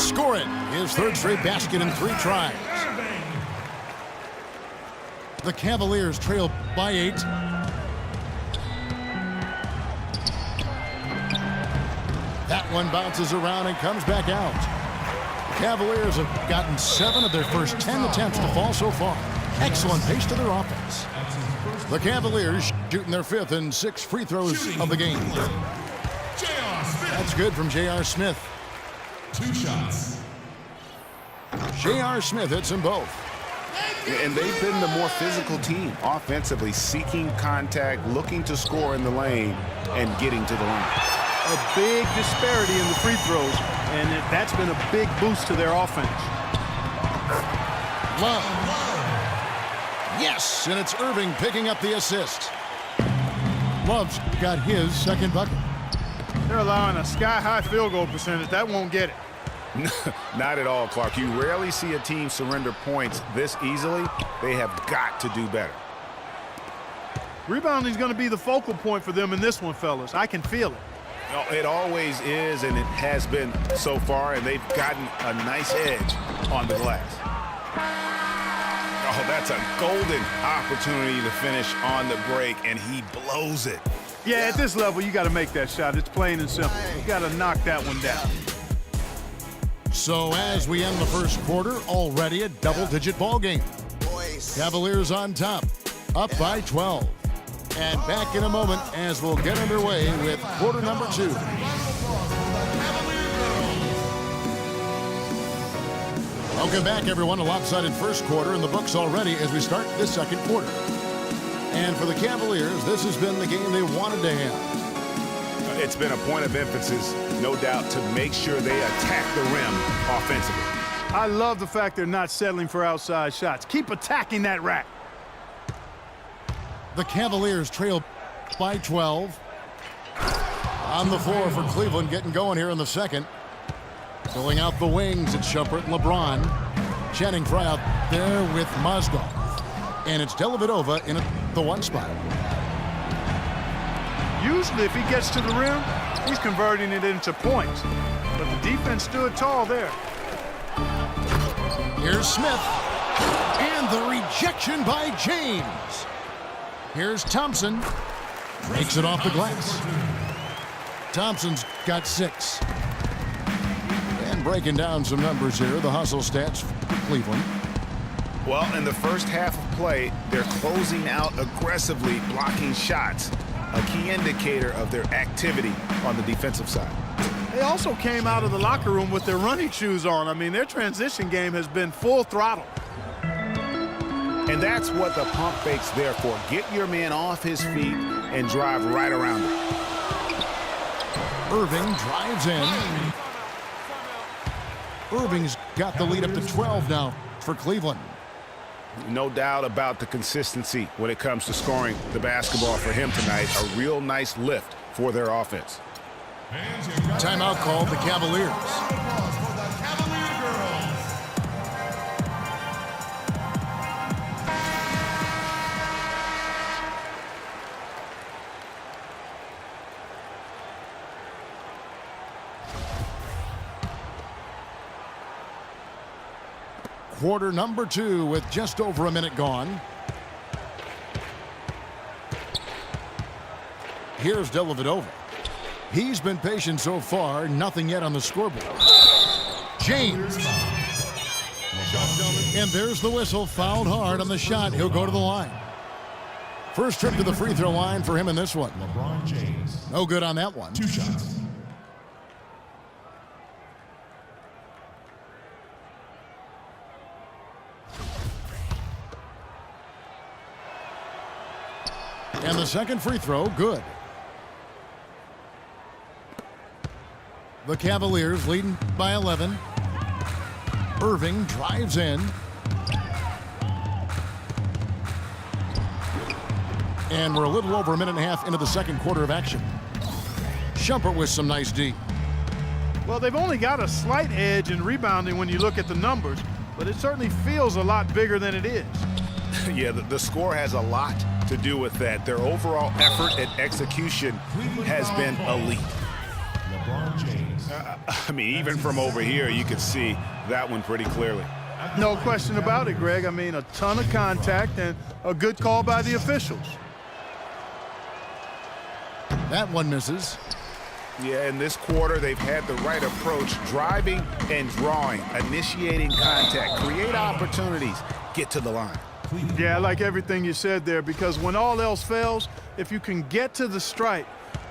scoring his third straight basket in 3 tries. The Cavaliers trail by 8. That one bounces around and comes back out. The Cavaliers have gotten 7 of their first 10 attempts to fall so far. Excellent pace to their offense. The Cavaliers shooting their 5th and 6th free throws of the game. That's good from J.R. Smith. 2 shots. J.R. Smith hits them both. And they've been the more physical team, offensively, seeking contact, looking to score in the lane, and getting to the line. A big disparity in the free throws, and that's been a big boost to their offense. Love. Yes, and it's Irving picking up the assist. Love's got his second bucket. They're allowing a sky-high field goal percentage. That won't get it. Not at all, Clark. You rarely see a team surrender points this easily. They have got to do better. Rebounding is going to be the focal point for them in this one, fellas. I can feel it. Oh, it always is, and it has been so far, and they've gotten a nice edge on the glass. Oh, that's a golden opportunity to finish on the break, and he blows it. Yeah, at this level, you got to make that shot. It's plain and simple. You got to knock that one down. So as we end the first quarter, already a double-digit ball game. Cavaliers on top, up by 12. And back in a moment as we'll get underway with quarter number 2. Welcome back, everyone. A lopsided first quarter in the books already as we start the second quarter. And for the Cavaliers, this has been the game they wanted to have. It's been a point of emphasis, no doubt, to make sure they attack the rim offensively. I love the fact they're not settling for outside shots. Keep attacking that rack. The Cavaliers trail by 12. On the floor for Cleveland, getting going here in the second. Filling out the wings, it's Shumpert and LeBron. Channing Frye out there with Mozgov. And it's Dellavedova in the 1 spot. Usually, if he gets to the rim, he's converting it into points. But the defense stood tall there. Here's Smith. And the rejection by James. Here's Thompson. Makes it off the glass. Thompson's got 6. And breaking down some numbers here, the hustle stats for Cleveland. Well, in the first half of play, they're closing out aggressively, blocking shots, a key indicator of their activity on the defensive side. They also came out of the locker room with their running shoes on. I mean, their transition game has been full throttle. And that's what the pump fake's there for. Get your man off his feet and drive right around him. Irving drives in. Irving's got the lead up to 12 now for Cleveland. No doubt about the consistency when it comes to scoring the basketball for him tonight. A real nice lift for their offense. Timeout called the Cavaliers. Quarter number 2 with just over a minute gone. Here's Dellavedova. He's been patient so far, nothing yet on the scoreboard. James. And there's the whistle, fouled hard on the shot. He'll go to the line. First trip to the free throw line for him in this one. LeBron James. No good on that one. 2 shots. And the second free throw, good. The Cavaliers leading by 11. Irving drives in. And we're a little over a minute and a half into the second quarter of action. Shumpert with some nice D. Well, they've only got a slight edge in rebounding when you look at the numbers, but it certainly feels a lot bigger than it is. Yeah, the score has a lot to do with that. Their overall effort and execution has been elite. LeBron James. I mean, even from over here, you could see that one pretty clearly. No question about it, Greg. I mean, a ton of contact and a good call by the officials. That one misses. Yeah, in this quarter, they've had the right approach, driving and drawing, initiating contact, create opportunities, get to the line. Yeah, I like everything you said there, because when all else fails, if you can get to the stripe,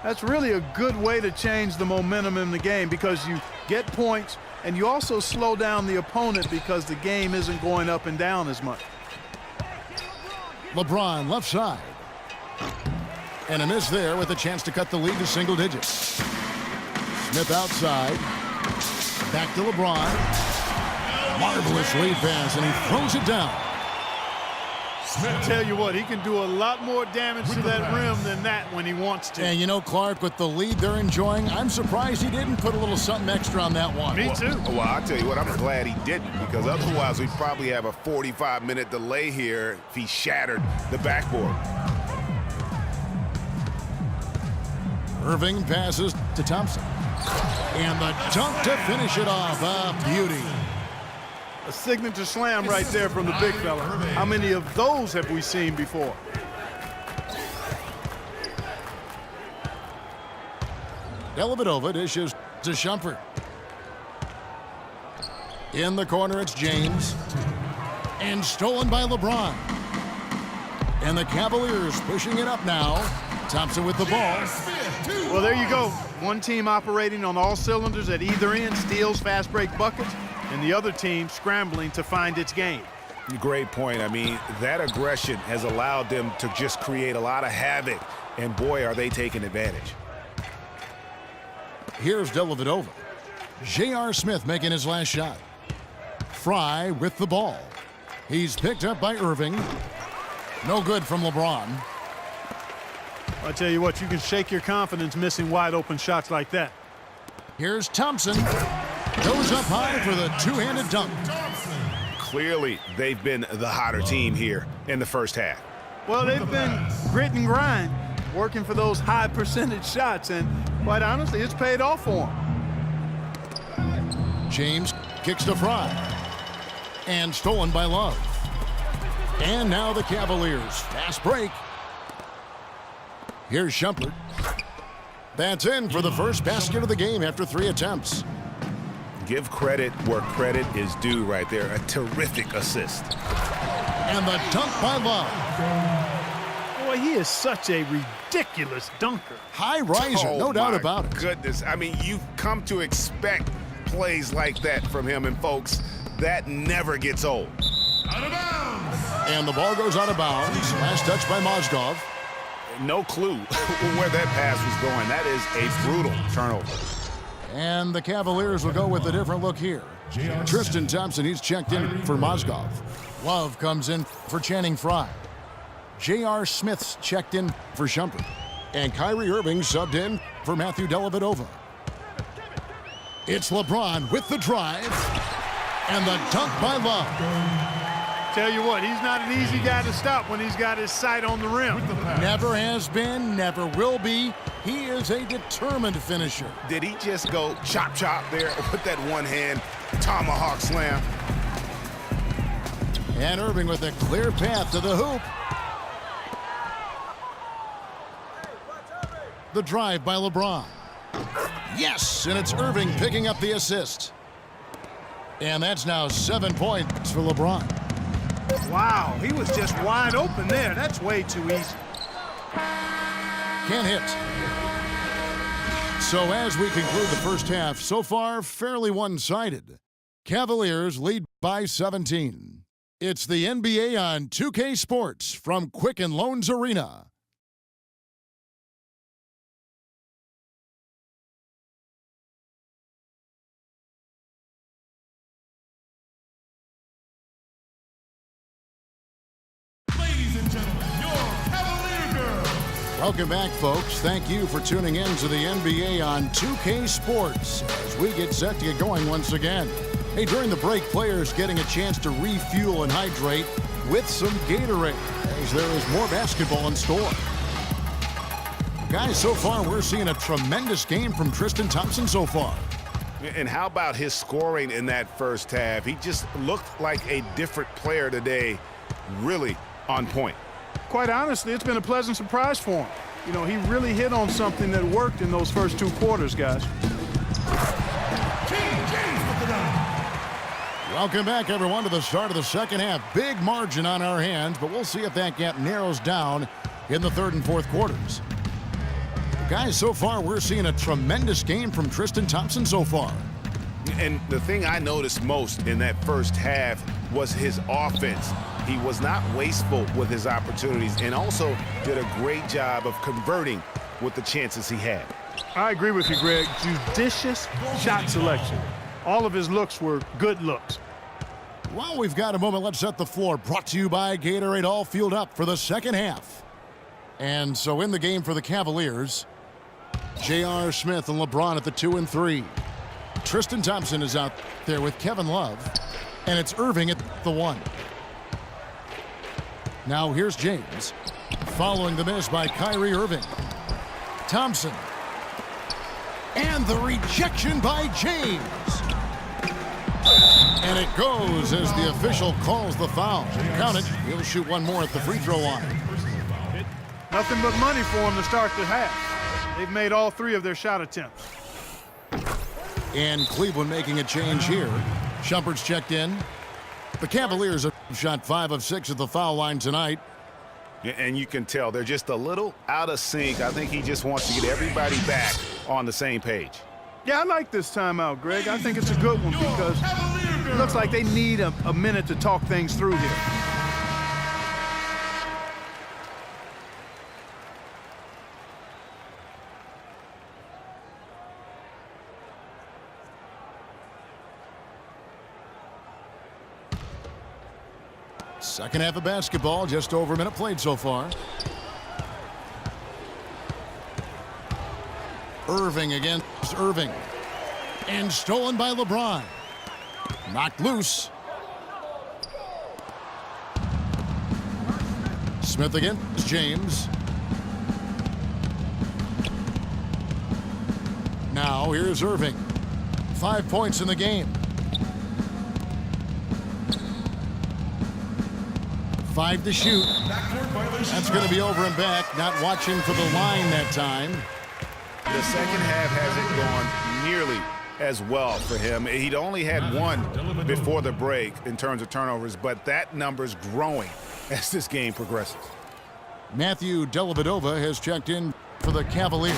that's really a good way to change the momentum in the game, because you get points and you also slow down the opponent because the game isn't going up and down as much. LeBron left side. And a miss there with a chance to cut the lead to single digits. Smith outside. Back to LeBron. Marvelous lead pass, and he throws it down. Tell you what, he can do a lot more damage to that rim than that when he wants to. And you know, Clark, with the lead they're enjoying, I'm surprised he didn't put a little something extra on that one. Me too. Well, I'll tell you what, I'm glad he didn't, because otherwise we'd probably have a 45-minute delay here if he shattered the backboard. Irving passes to Thompson. And the dunk to finish it off. A beauty. A signature slam right there from the big fella. How many of those have we seen before? Dellavedova dishes to Shumpert. In the corner, it's James. And stolen by LeBron. And the Cavaliers pushing it up now. Thompson with the ball. Well, there you go. One team operating on all cylinders at either end, steals, fast break buckets, and the other team scrambling to find its game. Great point. I mean, that aggression has allowed them to just create a lot of havoc, and boy, are they taking advantage. Here's Dellavedova. J.R. Smith making his last shot. Fry with the ball. He's picked up by Irving. No good from LeBron. I tell you what, you can shake your confidence missing wide open shots like that. Here's Thompson. Goes up high for the two-handed dunk. Clearly, they've been the hotter team here in the first half. Well, they've been grit and grind, working for those high percentage shots, and quite honestly, it's paid off for them. James kicks to Fry. And stolen by Love. And now the Cavaliers. Fast break. Here's Shumpert. That's in for the first basket of the game after 3 attempts. Give credit where credit is due right there. A terrific assist. And the dunk by Love. Boy, he is such a ridiculous dunker. High riser, no doubt about it. Goodness, I mean, you've come to expect plays like that from him, and folks, that never gets old. Out of bounds. And the ball goes out of bounds. Last touch by Mozgov. No clue where that pass was going. That is a brutal turnover. And the Cavaliers will go with a different look here. Tristan Thompson, he's checked in for Mozgov. Love comes in for Channing Frye. J.R. Smith's checked in for Shumpert. And Kyrie Irving subbed in for Matthew Dellavedova. It's LeBron with the drive. And the dunk by Love. Tell you what, he's not an easy guy to stop when he's got his sight on the rim. Never has been, never will be. He is a determined finisher. Did he just go chop chop there with that one hand tomahawk slam? And Irving with a clear path to the hoop. The drive by LeBron. Yes, and it's Irving picking up the assist. And that's now 7 points for LeBron. Wow, he was just wide open there. That's way too easy. Can't hit. So as we conclude the first half, so far fairly one-sided. Cavaliers lead by 17. It's the NBA on 2K Sports from Quicken Loans Arena. Welcome back, folks. Thank you for tuning in to the NBA on 2K Sports as we get set to get going once again. Hey, during the break, players getting a chance to refuel and hydrate with some Gatorade as there is more basketball in store. Guys, so far we're seeing a tremendous game from Tristan Thompson so far. And how about his scoring in that first half? He just looked like a different player today, really on point. Quite honestly, it's been a pleasant surprise for him. You know, he really hit on something that worked in those first 2 quarters, guys. James with the dunk. Welcome back, everyone, to the start of the second half. Big margin on our hands, but we'll see if that gap narrows down in the third and fourth quarters. Guys, so far we're seeing a tremendous game from Tristan Thompson so far. And the thing I noticed most in that first half was his offense. He was not wasteful with his opportunities and also did a great job of converting with the chances he had. I agree with you, Greg. Judicious shot selection. All of his looks were good looks. While we've got a moment, let's set the floor. Brought to you by Gatorade, all fueled up for the second half. And so in the game for the Cavaliers, J.R. Smith and LeBron at the 2 and 3. Tristan Thompson is out there with Kevin Love, and it's Irving at the 1. Now here's James, following the miss by Kyrie Irving. Thompson. And the rejection by James. And it goes as the official calls the foul. Count it. He'll shoot one more at the free throw line. Nothing but money for him to start the half. They've made all 3 of their shot attempts. And Cleveland making a change here. Shumpert's checked in. The Cavaliers have shot 5 of 6 at the foul line tonight. And you can tell they're just a little out of sync. I think he just wants to get everybody back on the same page. Yeah, I like this timeout, Greg. I think it's a good one because it looks like they need a minute to talk things through here. Second half of basketball, just over a minute played so far. Irving against Irving. And stolen by LeBron. Knocked loose. Smith against James. Now here's Irving. 5 points in the game. 5 to shoot. That's going to be over and back. Not watching for the line that time. The second half hasn't gone nearly as well for him. He'd only had 1 before the break in terms of turnovers, but that number's growing as this game progresses. Matthew Dellavedova has checked in for the Cavaliers.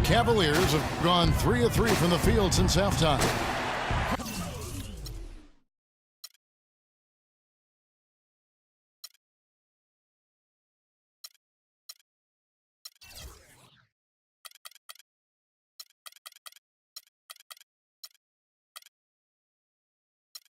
Cavaliers have gone 3 of 3 from the field since halftime.